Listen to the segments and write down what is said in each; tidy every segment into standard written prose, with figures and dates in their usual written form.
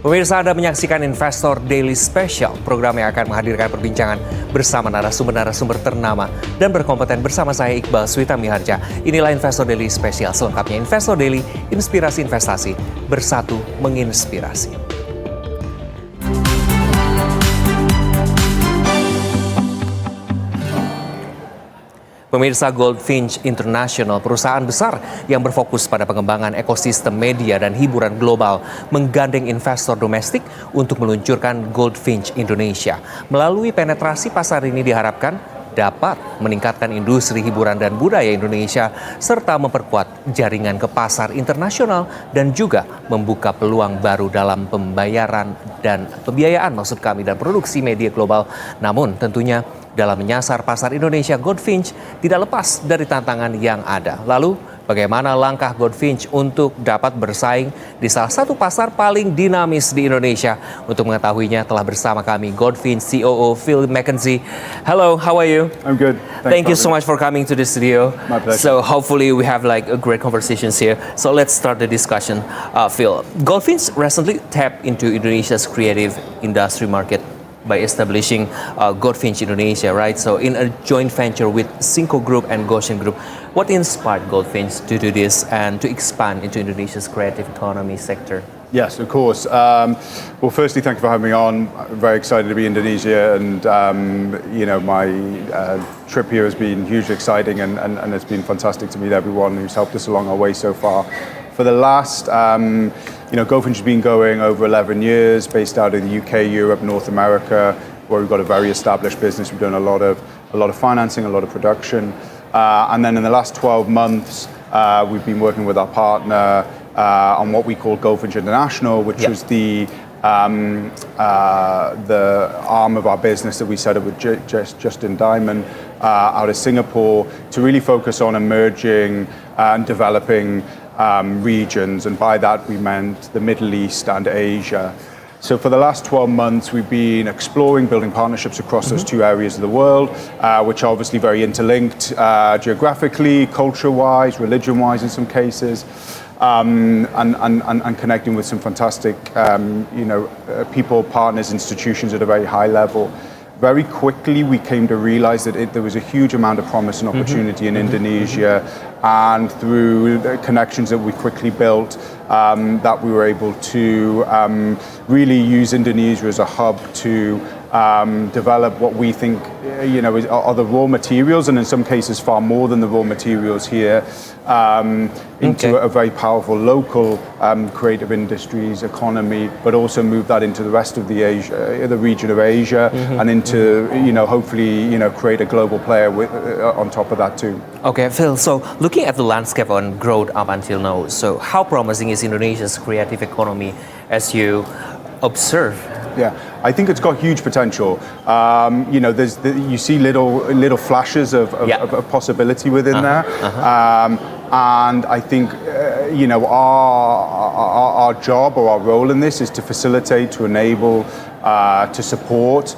Pemirsa, Anda menyaksikan Investor Daily Special, program yang akan menghadirkan perbincangan bersama narasumber-narasumber ternama dan berkompeten bersama saya Iqbal Swita Miharja. Inilah Investor Daily Special, selengkapnya Investor Daily, inspirasi investasi, bersatu menginspirasi. Pemirsa, Goldfinch International, perusahaan besar yang berfokus pada pengembangan ekosistem media dan hiburan global, menggandeng investor domestik untuk meluncurkan Goldfinch Indonesia. Melalui penetrasi pasar ini diharapkan dapat meningkatkan industri hiburan dan budaya Indonesia serta memperkuat jaringan ke pasar internasional dan juga membuka peluang baru dalam pembayaran dan pembiayaan dan produksi media global. Namun tentunya dalam menyasar pasar Indonesia, Goldfinch tidak lepas dari tantangan yang ada. Lalu, bagaimana langkah Goldfinch untuk dapat bersaing di salah satu pasar paling dinamis di Indonesia? Untuk mengetahuinya telah bersama kami Goldfinch COO Phil McKenzie. Hello, how are you? I'm good. Thank you so much for coming to the studio. My pleasure. So hopefully we have a great conversations here. So let's start the discussion. Phil, Goldfinch recently tapped into Indonesia's creative industry market by establishing Goldfinch Indonesia, right? So in a joint venture with Cinco Group and Goshen Group. What inspired Goldfinch to do this and to expand into Indonesia's creative economy sector? Yes, of course. Well, firstly, thank you for having me on. I'm very excited to be in Indonesia, and my trip here has been hugely exciting, and it's been fantastic to meet everyone who's helped us along our way so far. For the last, Goldfinch has been going over 11 years, based out of the UK, Europe, North America, where we've got a very established business. We've done a lot of financing, a lot of production, and then in the last 12 months, we've been working with our partner on what we call Goldfinch International, which was the arm of our business that we set up with Justin Diamond out of Singapore to really focus on emerging and developing regions, and by that we meant the Middle East and Asia. So for the last 12 months, we've been exploring building partnerships across those two areas of the world, which are obviously very interlinked geographically, culture-wise, religion-wise in some cases, and connecting with some fantastic people, partners, institutions at a very high level. Very quickly, we came to realize that there was a huge amount of promise and opportunity in Indonesia, and through the connections that we quickly built, that we were able to really use Indonesia as a hub to develop what we think are the raw materials, and in some cases far more than the raw materials here, into a very powerful local creative industries economy, but also move that into the rest of the region of Asia, and into hopefully create a global player on top of that too. Okay, Phil. So looking at the landscape on growth up until now, so how promising is Indonesia's creative economy as you observe? Yeah, I think it's got huge potential. You see little flashes of possibility within there, and I think our job or our role in this is to facilitate, to enable, to support,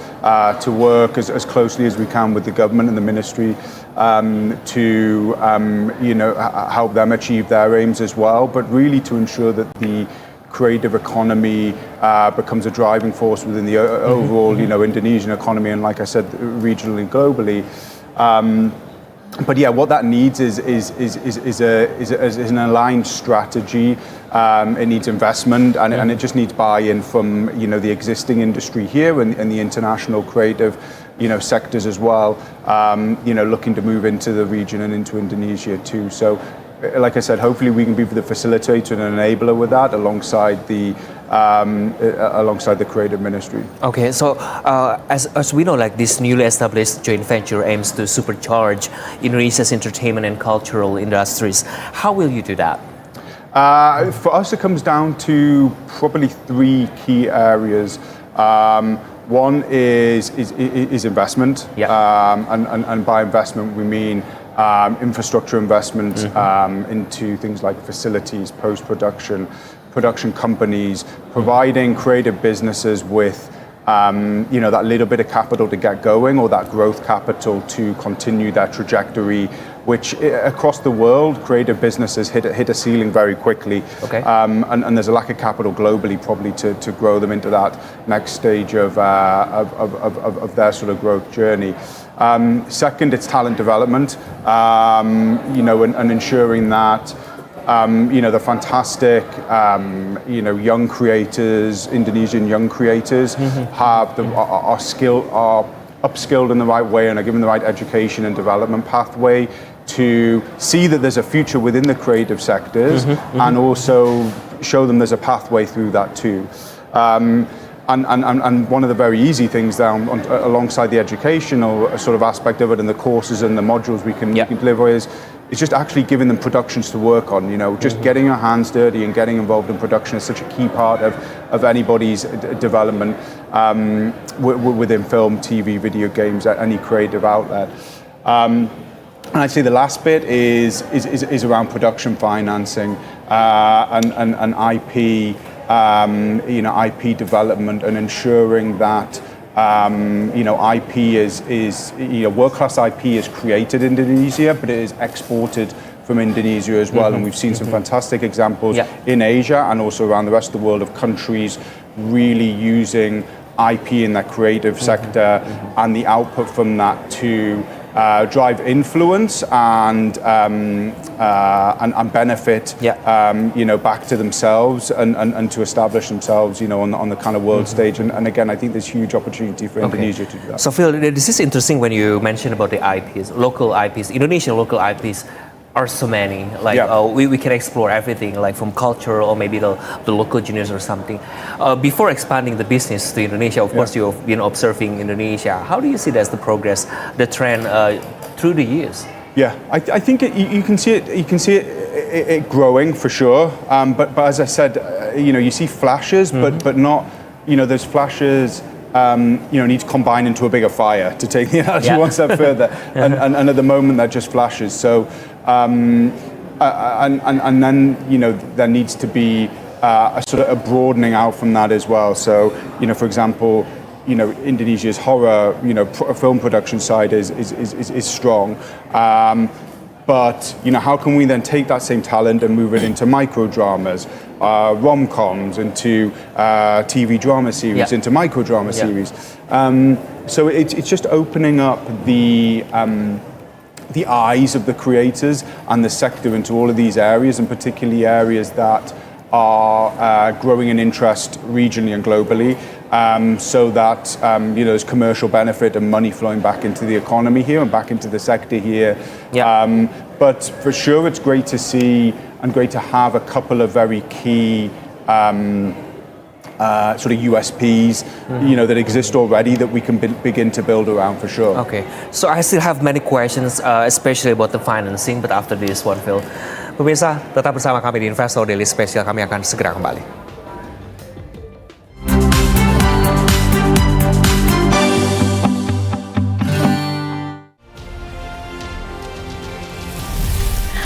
to work as closely as we can with the government and the ministry to help them achieve their aims as well, but really to ensure that the creative economy becomes a driving force within the overall, Indonesian economy, and like I said, regionally, globally. But yeah, what that needs is an aligned strategy. It needs investment, and it just needs buy-in from the existing industry here and the international creative sectors as well. Looking to move into the region and into Indonesia too. So, like I said, hopefully we can be the facilitator and enabler with that, alongside the creative ministry. Okay, so as we know, this newly established joint venture aims to supercharge Indonesia's entertainment and cultural industries. How will you do that? For us, it comes down to probably three key areas. One is investment, and by investment we mean infrastructure investment into things like facilities, post-production, production companies, providing creative businesses with that little bit of capital to get going, or that growth capital to continue their trajectory, which across the world, creative businesses hit a ceiling very quickly. Okay. And there's a lack of capital globally probably to grow them into that next stage of their sort of growth journey. Second, it's talent development, and ensuring that the fantastic, young creators, Indonesian young creators, are upskilled in the right way and are given the right education and development pathway to see that there's a future within the creative sectors, and also show them there's a pathway through that too. And one of the very easy things alongside the educational sort of aspect of it, and the courses and the modules we can deliver is just actually giving them productions to work on. Just getting your hands dirty and getting involved in production is such a key part of anybody's development within film, TV, video games, any creative outlet. And I'd say the last bit is around production financing and IP. IP development, and ensuring that IP is world-class IP is created in Indonesia, but it is exported from Indonesia as well. And we've seen some fantastic examples in Asia and also around the rest of the world of countries really using IP in their creative sector and the output from that to drive influence and benefit, back to themselves and to establish themselves, on the kind of world stage. And again, I think there's huge opportunity for Indonesia to do that. So Phil, this is interesting when you mentioned about the IPs, local IPs, Indonesian local IPs. Are so many, we can explore everything, like from culture or maybe the local genius or something. Before expanding the business to Indonesia, of course you've been observing Indonesia. How do you see that's the progress, the trend through the years? Yeah, I think you can see it growing for sure. But as I said, you see flashes, but not, there's flashes. Need to combine into a bigger fire, to take the analogy one step further. And at the moment, they're just flashes. So, and then, there needs to be a sort of a broadening out from that as well. So, for example, Indonesia's horror, film production side is strong. But, how can we then take that same talent and move it into micro dramas, rom-coms, into TV drama series, into micro drama series? So it's just opening up the eyes of the creators and the sector into all of these areas, and particularly areas that are growing in interest regionally and globally. So that there's commercial benefit and money flowing back into the economy here and back into the sector here. But for sure, it's great to see and great to have a couple of very key sort of USPs, that exist already that we can begin to build around for sure. Okay, so I still have many questions, especially about the financing, but after this one, Phil. Pemirsa, tetap bersama kami di Investor Daily Special. Kami akan segera kembali.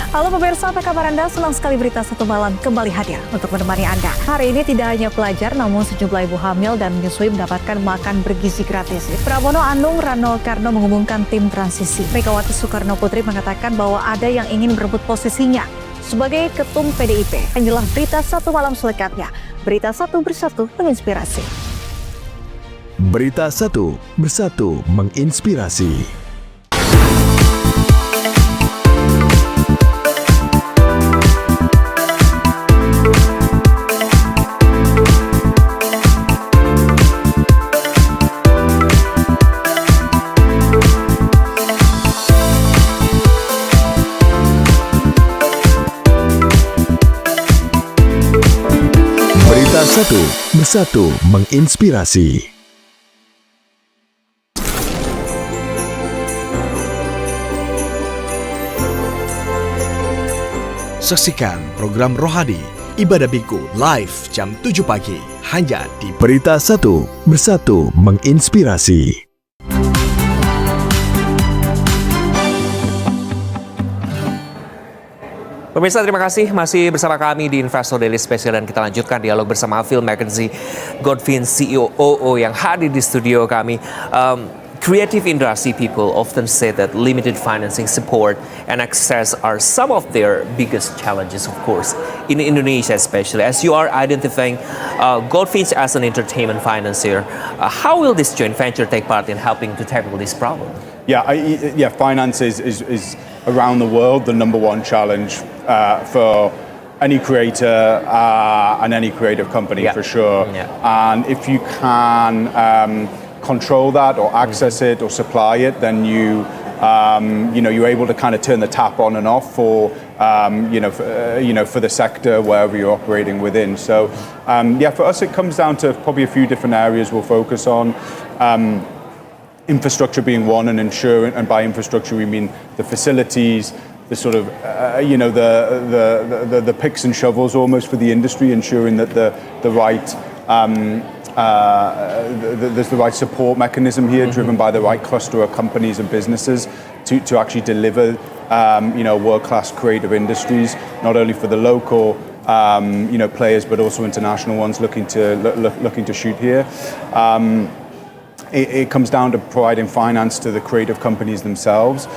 Halo pemirsa, apa kabar Anda? Senang sekali Berita Satu Malam kembali hadir untuk menemani Anda. Hari ini tidak hanya pelajar, namun sejumlah ibu hamil dan menyusui mendapatkan makan bergizi gratis. Pramono Anung Rano Karno mengumumkan tim transisi. Megawati Soekarno Putri mengatakan bahwa ada yang ingin berebut posisinya sebagai ketum PDIP. Inilah Berita Satu Malam selengkapnya. Berita Satu Bersatu menginspirasi. Berita Satu Bersatu menginspirasi. Satu Bersatu menginspirasi. Saksikan program Rohani Ibadah Biku live jam 7 pagi hanya di Berita Satu Bersatu menginspirasi. Pemirsa, terima kasih masih bersama kami di Investor Daily Special dan kita lanjutkan dialog bersama Phil McKenzie, Goldfinch CEO yang hadir di studio kami. Creative industry people often say that limited financing support and access are some of their biggest challenges, of course, in Indonesia especially. As you are identifying Goldfinch as an entertainment financier, how will this joint venture take part in helping to tackle this problem? Finance is around the world the number one challenge for any creator and any creative company, for sure. And if you can control that or access it or supply it, then you're able to kind of turn the tap on and off for for the sector wherever you're operating within. So for us it comes down to probably a few different areas we'll focus on. Infrastructure being one, and ensuring, and by infrastructure we mean the facilities, the sort of the picks and shovels almost for the industry, ensuring that the right there's the right support mechanism here, driven by the right cluster of companies and businesses to actually deliver world-class creative industries, not only for the local players but also international ones looking to shoot here. It comes down to providing finance to the creative companies themselves.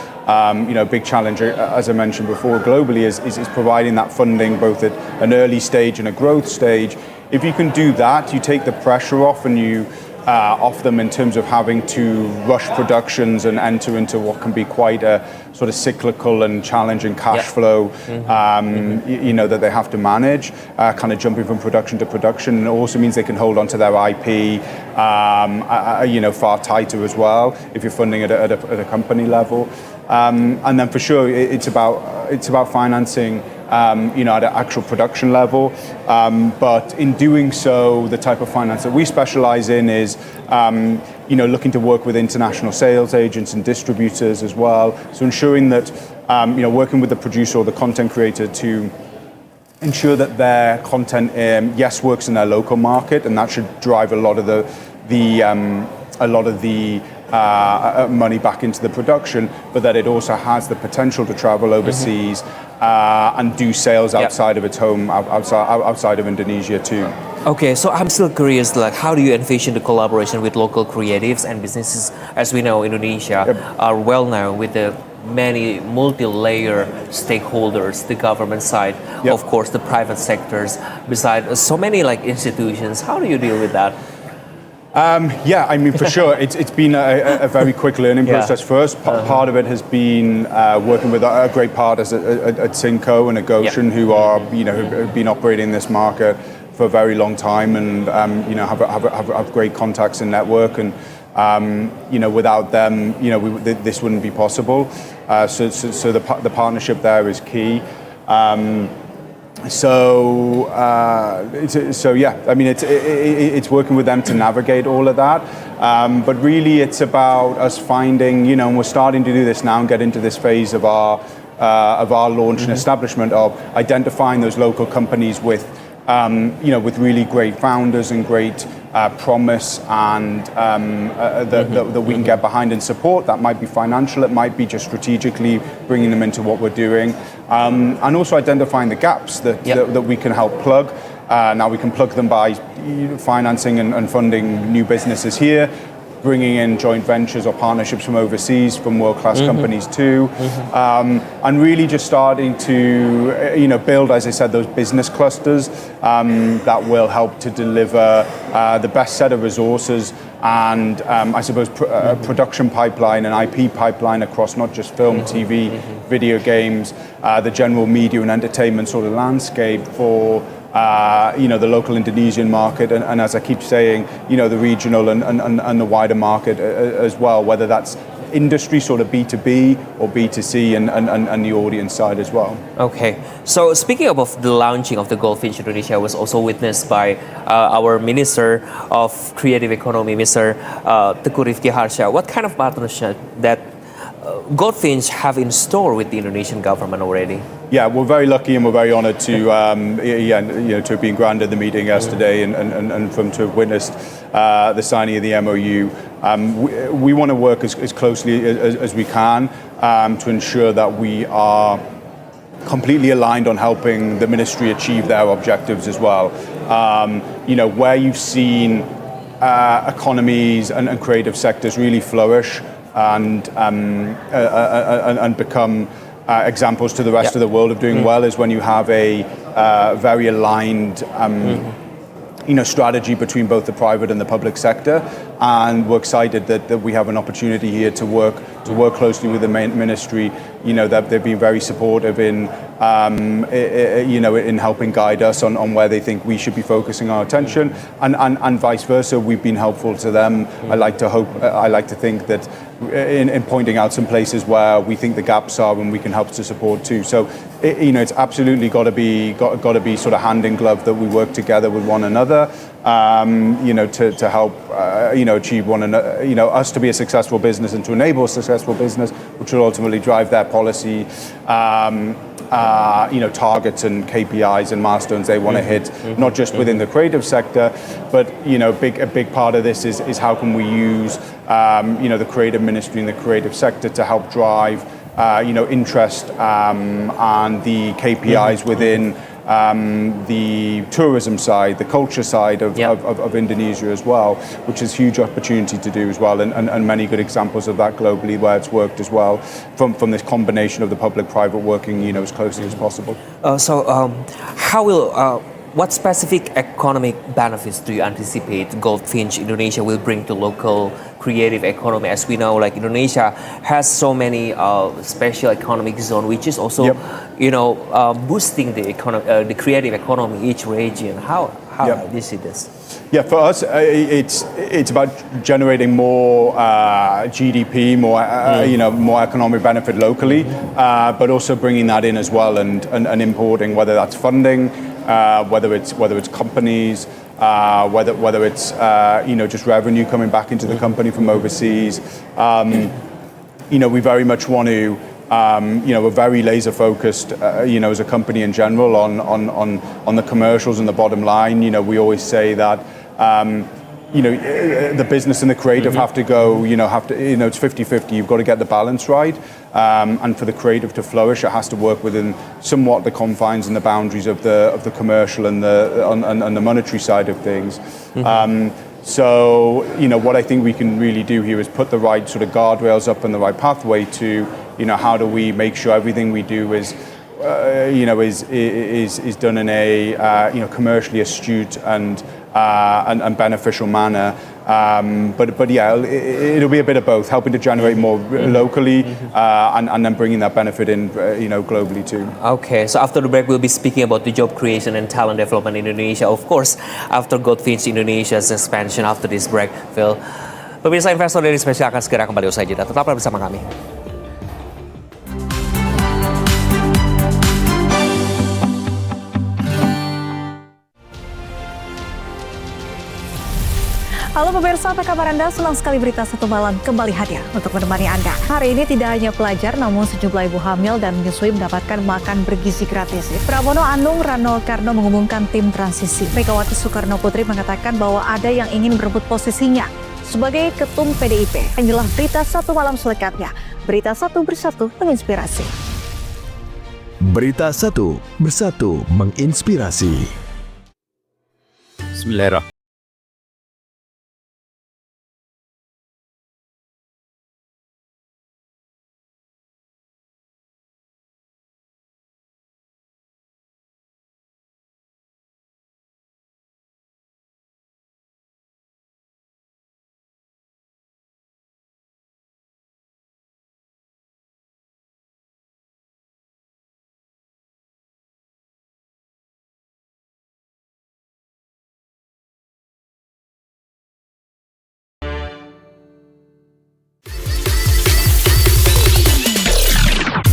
Big challenge, as I mentioned before, globally is providing that funding both at an early stage and a growth stage. If you can do that, you take the pressure off and you off them in terms of having to rush productions and enter into what can be quite a sort of cyclical and challenging cash flow, that they have to manage, kind of jumping from production to production. It also means they can hold on to their IP, far tighter as well if you're funding it at a company level. And then for sure, it's about financing at an actual production level. But in doing so, the type of finance that we specialize in is, looking to work with international sales agents and distributors as well. So ensuring that, working with the producer or the content creator to ensure that their content, works in their local market, and that should drive a lot of the money back into the production, but that it also has the potential to travel overseas and do sales outside of its home, outside of Indonesia too. Okay, so I'm still curious, like, how do you envision the collaboration with local creatives and businesses? As we know, Indonesia are well known with the many multi-layer stakeholders, the government side, of course, the private sectors, besides so many like institutions. How do you deal with that? For sure, it's been a very quick learning process for us. Part of it has been working with a great partners at Cinco and at Goshen, who are who've been operating in this market for a very long time, and have great contacts and network, and without them this wouldn't be possible. So the partnership there is key. It's working with them to navigate all of that, but really it's about us finding, and we're starting to do this now and get into this phase of our launch and establishment of identifying those local companies with really great founders and great promise, and that we can get behind and support. That might be financial, it might be just strategically bringing them into what we're doing, and also identifying the gaps that we can help plug. Now we can plug them by financing and funding new businesses here, bringing in joint ventures or partnerships from overseas, from world-class companies too, and really just starting to build, as I said, those business clusters that will help to deliver the best set of resources and I suppose production pipeline and IP pipeline across not just film, TV, video games, the general media and entertainment sort of landscape for the local Indonesian market, and as I keep saying, the regional and the wider market as well, whether that's industry sort of B2B or B2C and the audience side as well. Okay, so speaking of the launching of the Goldfinch Indonesia was also witnessed by our Minister of Creative Economy, Mr. Teguh Rifki Harsha. What kind of partnership that Goldfinch have in store with the Indonesian government already? Yeah, we're very lucky and we're very honoured to to have been granted the meeting yesterday and to have witnessed the signing of the MOU. We want to work as closely as we can to ensure that we are completely aligned on helping the ministry achieve their objectives as well. Where you've seen economies and creative sectors really flourish and become examples to the rest of the world of doing well is when you have a very aligned strategy between both the private and the public sector, and we're excited that we have an opportunity here to work closely with the ministry. That they've been very supportive in helping guide us on where they think we should be focusing our attention, and vice versa. We've been helpful to them. I like to think that in pointing out some places where we think the gaps are and we can help to support too. So it's absolutely got to be sort of hand in glove that we work together with one another. To help achieve one another, us to be a successful business and to enable a successful business, which will ultimately drive their policy, targets and KPIs and milestones they want to hit, not just within the creative sector, but a big part of this is how can we use the creative ministry and the creative sector to help drive interest and the KPIs within the tourism side, the culture side of Indonesia as well, which is a huge opportunity to do as well, and many good examples of that globally where it's worked as well, from this combination of the public-private working as closely as possible. What specific economic benefits do you anticipate Goldfinch Indonesia will bring to local creative economy? As we know, like Indonesia has so many special economic zone, which is also, boosting the creative economy each region. How do you see this? Yeah, for us, it's about generating more GDP, more economic benefit locally, but also bringing that in as well and importing, whether that's funding, whether it's companies, whether it's just revenue coming back into the company from overseas. We very much want to. We're very laser focused, as a company in general on the commercials and the bottom line. We always say that. The business and the creative have to go, it's 50-50. You've got to get the balance right. And for the creative to flourish, it has to work within somewhat the confines and the boundaries of the commercial and the monetary side of things. So, what I think we can really do here is put the right sort of guardrails up and the right pathway to, how do we make sure everything we do is done in a commercially astute and beneficial manner. But it'll be a bit of both, helping to generate more locally and then bringing that benefit in, globally too. Okay, so after the break, we'll be speaking about the job creation and talent development in Indonesia. Of course, after Goldfinch Indonesia's expansion after this break, Phil. Pemirsa investor dari spesial akan segera kembali usai jeda. Tetaplah bersama kami. Halo pemirsa, apa kabar Anda? Senang sekali berita satu malam kembali hadir untuk menemani Anda. Hari ini tidak hanya pelajar, namun sejumlah ibu hamil dan menyusui mendapatkan makan bergizi gratis. Pramono Anung Rano Karno mengumumkan tim transisi. Megawati Soekarno Putri mengatakan bahwa ada yang ingin berebut posisinya sebagai ketum PDIP. Inilah berita satu malam selengkapnya. Berita satu bersatu menginspirasi. Berita satu bersatu menginspirasi. Bismillahirrahmanirrahim.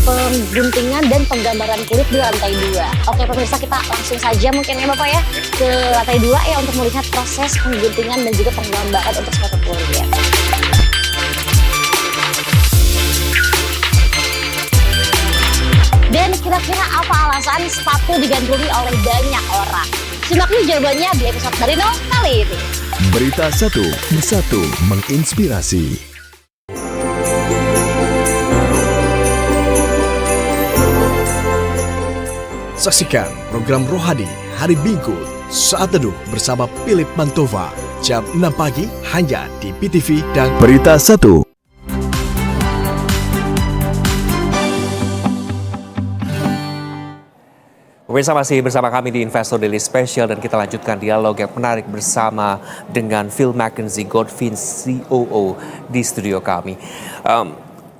Pengguntingan dan penggambaran kulit di lantai 2. Oke pemirsa, kita langsung saja mungkin ya Bapak ya ke lantai 2 ya untuk melihat proses pengguntingan dan juga penggambaran untuk sepatu kulit ya. Dan kira-kira apa alasan sepatu digandrungi oleh banyak orang? Simak yuk jawabannya di episode dari nol kali ini. Berita satu bersatu menginspirasi. Saksikan program Rohadi hari Minggu saat teduh bersama Philip Mantova jam 6 pagi hanya di PTV dan Berita 1. Pemirsa masih bersama kami di Investor Daily Special dan kita lanjutkan dialog yang menarik bersama dengan Phil McKenzie, Goldfinch COO di studio kami.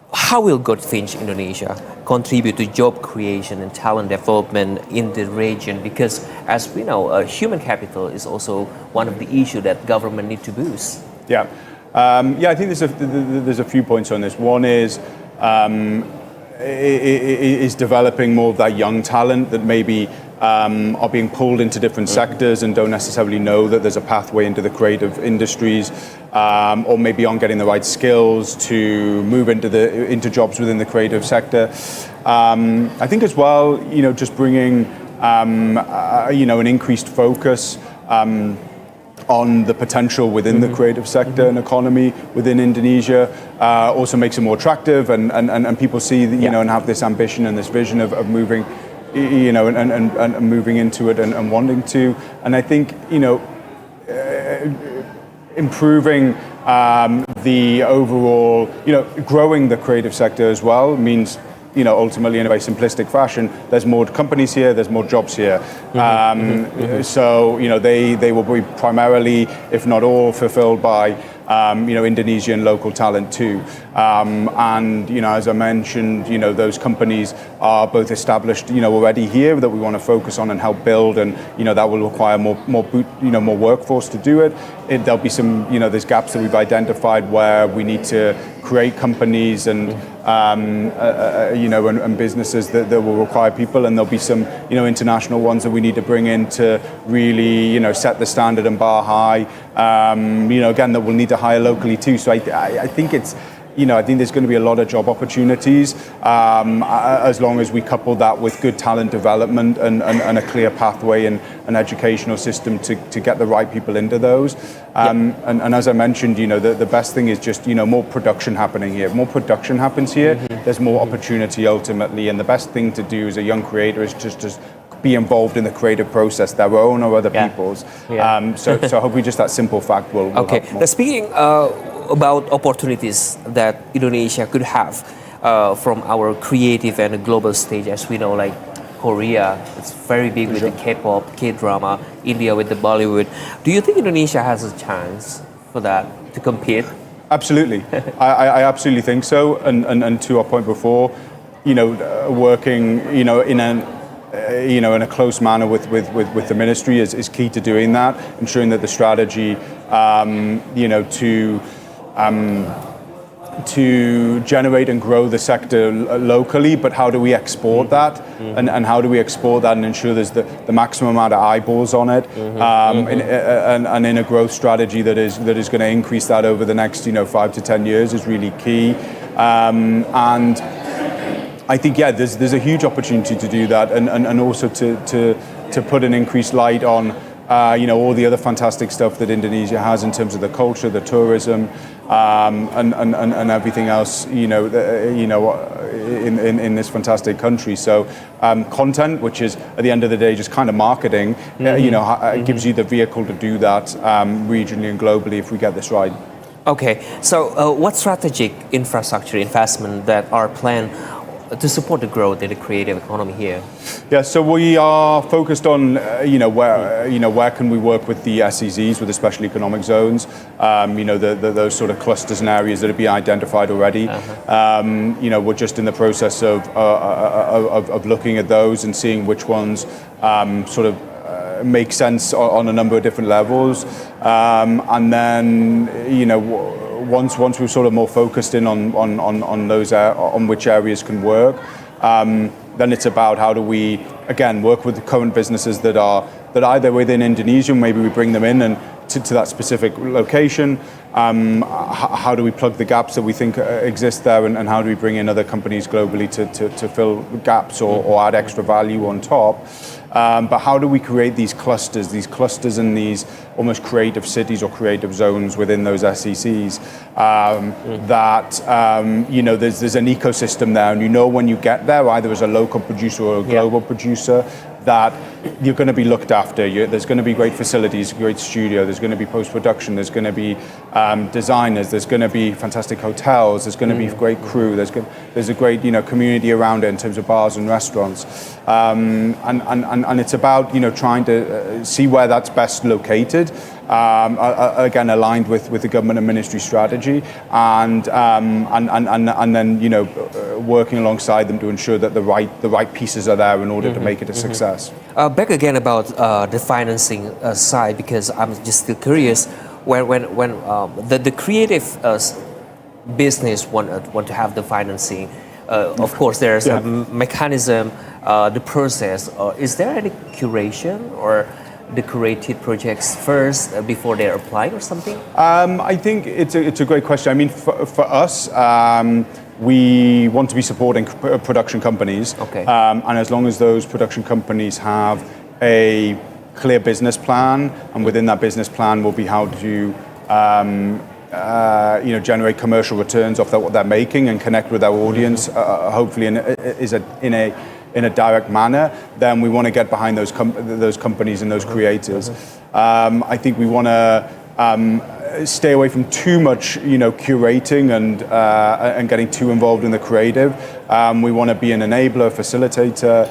How will Goldfinch Indonesia contribute to job creation and talent development in the region? Because as we know, human capital is also one of the issues that government need to boost. Yeah, I think there's a few points on this. One is developing more of that young talent that maybe are being pulled into different sectors and don't necessarily know that there's a pathway into the creative industries, or maybe aren't getting the right skills to move into jobs within the creative sector. I think as well, just bringing an increased focus on the potential within the creative sector and economy within Indonesia also makes it more attractive, and people see that, and have this ambition and this vision of moving, and moving into it and wanting to. And I think, improving the overall, growing the creative sector as well means, ultimately in a very simplistic fashion, there's more companies here, there's more jobs here. So, they will be primarily, if not all, fulfilled by, Indonesian local talent too. And, as I mentioned, those companies are both established, already here that we want to focus on and help build, and, that will require more workforce to do it. There'll be some, there's gaps that we've identified where we need to create companies and, and businesses that will require people, and there'll be some, international ones that we need to bring in to really, set the standard and bar high. Again, that we'll need to hire locally too. So I think it's, I think there's going to be a lot of job opportunities as long as we couple that with good talent development and a clear pathway and an educational system to get the right people into those. And as I mentioned, the best thing is just, more production happening here. More production happens here, there's more opportunity ultimately. And the best thing to do as a young creator is just be involved in the creative process, their own or other people's. So hopefully just that simple fact will Okay. help more. Now, speaking about opportunities that Indonesia could have from our creative and global stage, as we know, like Korea, it's very big with the K-pop, K-drama, India with the Bollywood. Do you think Indonesia has a chance for that to compete? Absolutely. I absolutely think so. And to our point before, working, in a close manner with the ministry is key to doing that, ensuring that the strategy, to generate and grow the sector locally, but how do we export that, and how do we export that and ensure there's the maximum amount of eyeballs on it, and in a growth strategy that is going to increase that over the next 5 to 10 years is really key. And I think there's a huge opportunity to do that, and also to put an increased light on all the other fantastic stuff that Indonesia has in terms of the culture, the tourism, and everything else, in this fantastic country. So content, which is at the end of the day just kind of marketing, gives you the vehicle to do that regionally and globally if we get this right. Okay, so what strategic infrastructure investment that are planned to support the growth in the creative economy here? Yeah, so we are focused on, where can we work with the SEZs, with the special economic zones, those sort of clusters and areas that have been identified already. We're just in the process of looking at those and seeing which ones make sense on a number of different levels. And then, once we're sort of more focused in on those on which areas can work, then it's about how do we again work with the current businesses that are either within Indonesia, maybe we bring them in and to that specific location. How do we plug the gaps that we think exist there, and how do we bring in other companies globally to fill gaps or add extra value on top? But how do we create these clusters and these almost creative cities or creative zones within those SECs that, there's an ecosystem there, and when you get there, either as a local producer or a global producer, that you're going to be looked after. There's going to be great facilities, great studio. There's going to be post-production. There's going to be designers. There's going to be fantastic hotels. There's going to be great crew. There's a great community around it in terms of bars and restaurants. And it's about trying to see where that's best located. Again, aligned with the government and ministry strategy, and then working alongside them to ensure that the right pieces are there in order to make it a success. Back again about the financing side, because I'm just still curious when the creative business want to have the financing. Of course, there's a mechanism, the process. Is there any curation or the curated projects first before they're applying or something? I think it's a great question. I mean, for us, we want to be supporting production companies. Okay. And as long as those production companies have a clear business plan, and within that business plan will be how to generate commercial returns off what they're making and connect with their audience, hopefully in a direct manner, then we want to get behind those companies and those creators. I think we want to stay away from too much, curating and getting too involved in the creative. We want to be an enabler, facilitator,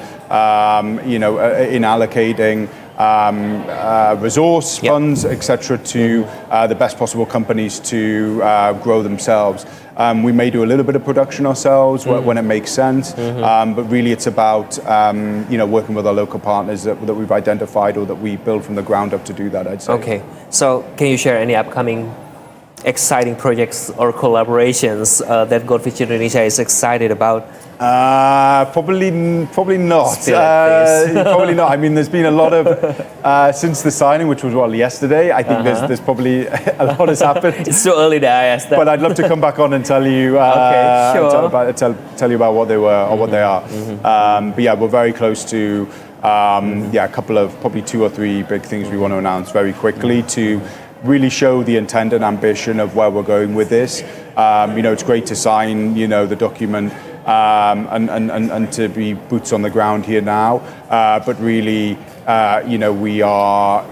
in allocating resource funds, etc., to the best possible companies to grow themselves. We may do a little bit of production ourselves when it makes sense, but really it's about working with our local partners that we've identified or that we build from the ground up to do that, I'd say. Okay, so can you share any upcoming exciting projects or collaborations that Goldfinch Indonesia is excited about? Probably not. Spill it, Probably not. I mean, there's been a lot of since the signing, which was yesterday. I think there's probably a lot has happened. It's too early to ask that. But I'd love to come back on and tell you. Okay, sure. Tell you about what they were or what they are. But yeah, we're very close to a couple of probably 2 or 3 big things we want to announce very quickly to really show the intent and ambition of where we're going with this. It's great to sign, the document and to be boots on the ground here now. But really, we are,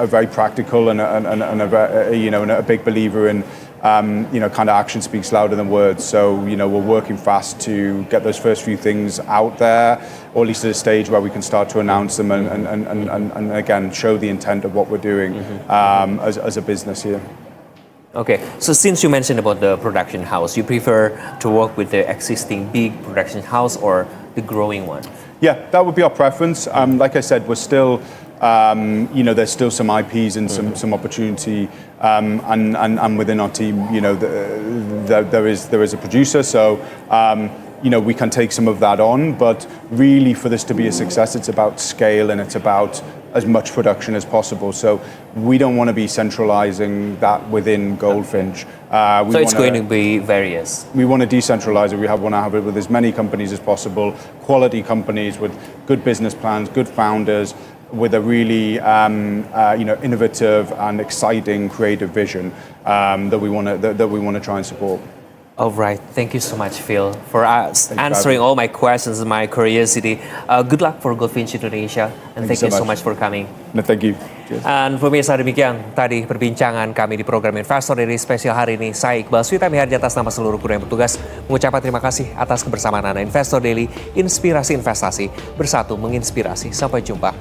very practical and a big believer in, kind of action speaks louder than words. So, we're working fast to get those first few things out there, or at least at a stage where we can start to announce them and again, show the intent of what we're doing as a business here. Okay, so since you mentioned about the production house, you prefer to work with the existing big production house or the growing one? Yeah, that would be our preference. Like I said, we're still, there's still some IPs and some opportunity, and within our team, there is a producer, so we can take some of that on. But really, for this to be a success, it's about scale and it's about as much production as possible. So we don't want to be centralizing that within Goldfinch. So it's going to be various. We want to decentralize it. We want to have it with as many companies as possible, quality companies with good business plans, good founders, with a really innovative and exciting creative vision that we want to try and support. All right. Thank you so much, Phil, for answering all my questions and my curiosity. Good luck for Goldfinch Indonesia, and thank you so much for coming. No, thank you. Cheers. Dan pemirsa, demikian tadi perbincangan kami di program Investor dari spesial hari ini. Saya Iqbal Switami Hardi atas nama seluruh kru yang bertugas mengucapkan terima kasih atas kebersamaan Anda. Investor Daily, inspirasi investasi, bersatu menginspirasi. Sampai jumpa.